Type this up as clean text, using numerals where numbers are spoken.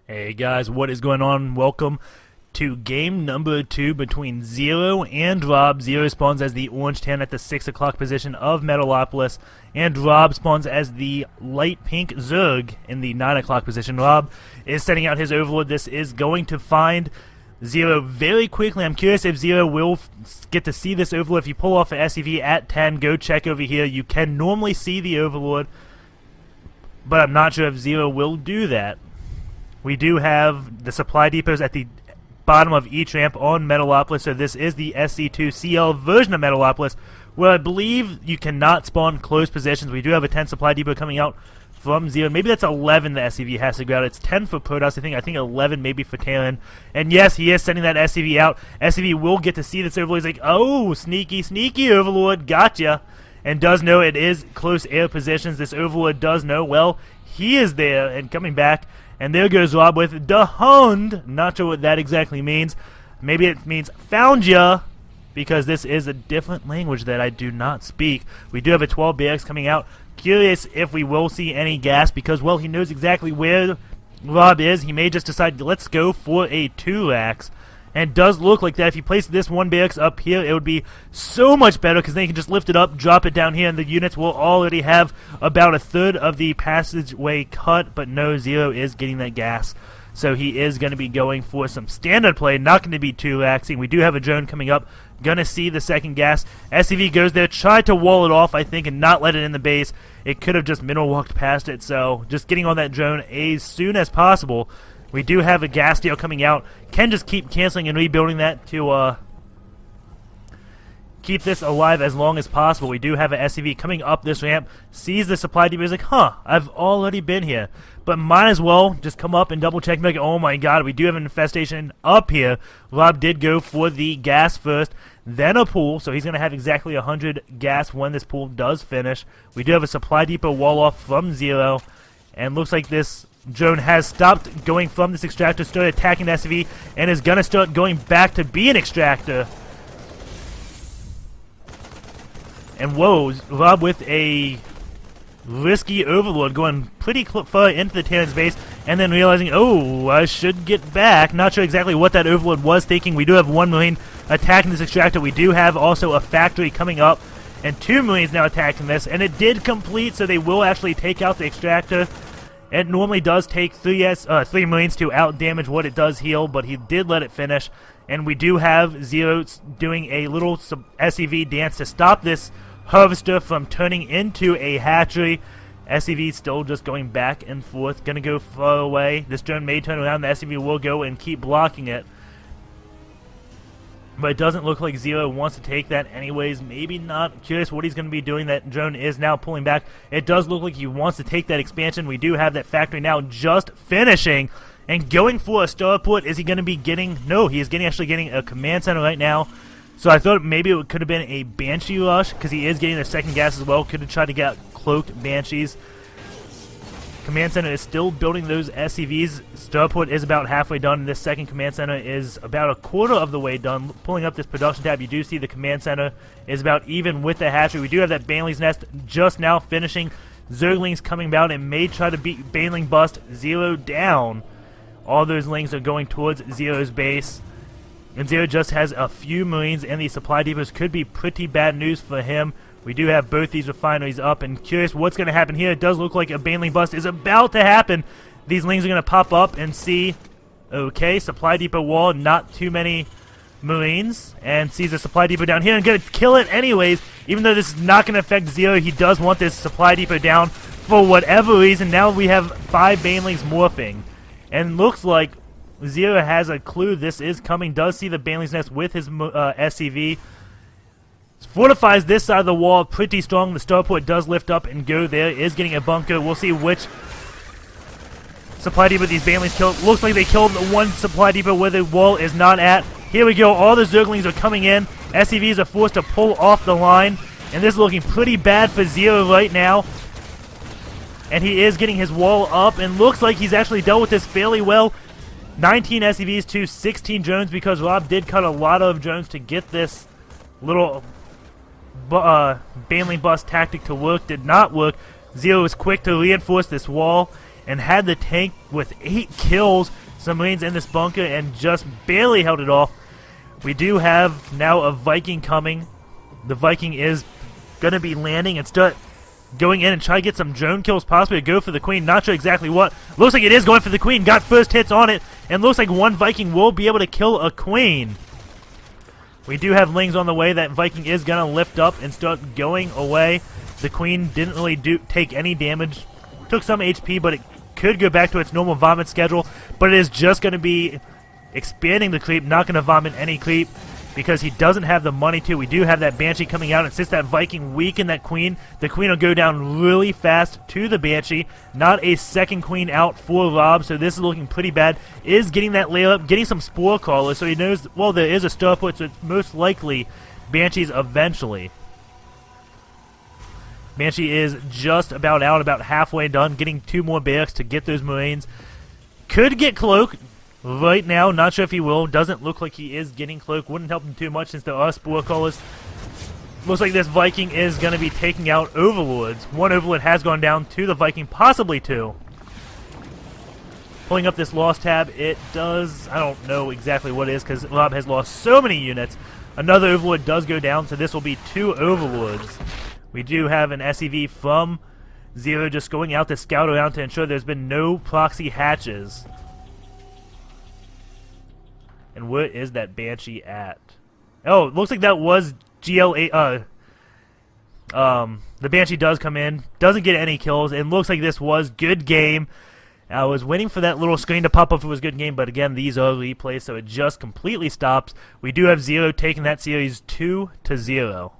Hey guys, what is going on? Welcome to game number 2 between Zero and Rob. Zero spawns as the orange 10 at the 6 o'clock position of Metalopolis, and Rob spawns as the light pink Zerg in the 9 o'clock position. Rob is setting out his overlord. This is going to find Zero very quickly. I'm curious if Zero will get to see this overlord. If you pull off an SCV at 10, go check over here. You can normally see the overlord, but I'm not sure if Zero will do that. We do have the supply depots at the bottom of each ramp on Metalopolis, so this is the SC2CL version of Metalopolis, where I believe you cannot spawn close positions. We do have a 10 supply depot coming out from Zero. Maybe that's 11 the SCV has to go out. It's 10 for Protoss, I think 11 maybe for Talon. And yes, he is sending that SCV out. SCV will get to see this overlord. He's like, oh, sneaky, sneaky overlord, gotcha. And does know it is close air positions. This overlord does know, well, he is there and coming back. And there goes Rob with the Hund. Not sure what that exactly means. Maybe it means found ya, because this is a different language that I do not speak. We do have a 12 barracks coming out. Curious if we will see any gas, because, well, he knows exactly where Rob is. He may just decide, let's go for a 2-lax. And it does look like that. If you place this one barracks up here, it would be so much better, because then you can just lift it up, drop it down here, and the units will already have about a third of the passageway cut. But no, Zero is getting that gas, so he is going to be going for some standard play, not going to be 2-laxing. We do have a drone coming up, going to see the second gas. SCV goes there, tried to wall it off, I think, and not let it in the base. It could have just middle walked past it, so just getting on that drone as soon as possible. We do have a gas deal coming out. Can just keep canceling and rebuilding that to keep this alive as long as possible. We do have an SCV coming up this ramp. Sees the supply depot. He's like, huh, I've already been here. But might as well just come up and double check. Like, oh my god, we do have an infestation up here. Rob did go for the gas first, then a pool. So he's going to have exactly 100 gas when this pool does finish. We do have a supply depot wall off from Zero. And looks like this drone has stopped going from this extractor, started attacking the SCV, and is going to start going back to be an extractor. And whoa, Rob with a risky overlord going pretty far into the Terran's base, and then realizing, oh, I should get back. Not sure exactly what that overlord was thinking. We do have one Marine attacking this extractor. We do have also a factory coming up, and 2 Marines now attacking this, and it did complete, so they will actually take out the extractor. It normally does take 3 Marines to out-damage what it does heal, but he did let it finish. And we do have Zero doing a little SCV dance to stop this harvester from turning into a hatchery. SCV still just going back and forth, going to go far away. This drone may turn around, the SCV will go and keep blocking it. But it doesn't look like Zero wants to take that anyways. Maybe not. Curious what he's going to be doing. That drone is now pulling back. It does look like he wants to take that expansion. We do have that factory now just finishing and going for a starport. Is he going to be getting... No, he is actually getting a command center right now. So I thought maybe it could have been a Banshee rush, because he is getting the second gas as well. Could have tried to get cloaked Banshees. Command center is still building those SCVs. Starport is about halfway done, and this second command center is about a quarter of the way done. Pulling up this production tab, you do see the command center is about even with the hatchery. We do have that Baneling's nest just now finishing. Zerglings coming about and may try to beat Baneling bust. Zero down. All those lings are going towards Zero's base. And Zero just has a few Marines, and the supply depots could be pretty bad news for him. We do have both these refineries up, and curious what's going to happen here. It does look like a Baneling bust is about to happen. These lings are going to pop up and see, okay, supply depot wall, not too many Marines, and sees a supply depot down here and going to kill it anyways. Even though this is not going to affect Zero, he does want this supply depot down for whatever reason. Now we have 5 Banelings morphing, and looks like Zero has a clue this is coming. Does see the Baneling's nest with his SCV. Fortifies this side of the wall pretty strong. The starport does lift up and go there. Is getting a bunker. We'll see which supply depot these Banelings killed. Looks like they killed the one supply depot where the wall is not at. Here we go. All the Zerglings are coming in. SCVs are forced to pull off the line. And this is looking pretty bad for Zero right now. And he is getting his wall up. And looks like he's actually dealt with this fairly well. 19 SCVs to 16 drones, because Rob did cut a lot of drones to get this little Baneling bust tactic to work. Did not work. Zero is quick to reinforce this wall, and had the tank with 8 kills. Some Marines in this bunker and just barely held it off. We do have now a Viking coming. The Viking is going to be landing and start going in and try to get some drone kills, possibly to go for the Queen. Not sure exactly what. Looks like it is going for the Queen. Got first hits on it, and looks like one Viking will be able to kill a Queen. We do have Lings on the way. That Viking is going to lift up and start going away. The Queen didn't really take any damage. Took some HP, but it could go back to its normal vomit schedule. But it is just going to be expanding the creep, not going to vomit any creep because he doesn't have the money to. We do have that Banshee coming out, and since that Viking weakened that Queen, the Queen will go down really fast to the Banshee. Not a second Queen out for Rob, so this is looking pretty bad. Is getting that layup, getting some Spore Crawlers, so he knows, well, there is a starport, so it's most likely Banshees eventually. Banshee is just about out, about halfway done, getting 2 more barracks to get those Marines. Could get Cloak right now, not sure if he will. Doesn't look like he is getting Cloak. Wouldn't help him too much since there are Spore Crawlers. Looks like this Viking is going to be taking out Overlords. 1 Overlord has gone down to the Viking, possibly 2. Pulling up this loss tab, it does, I don't know exactly what it is because Rob has lost so many units. Another Overlord does go down, so this will be 2 Overlords. We do have an SCV from Zero just going out to scout around to ensure there's been no proxy hatches. And where is that Banshee at? Oh, it looks like that was GLA. The Banshee does come in, doesn't get any kills, and looks like this was good game. I was waiting for that little screen to pop up if it was good game, but again, these are replays, so it just completely stops. We do have Zero taking that series 2-0.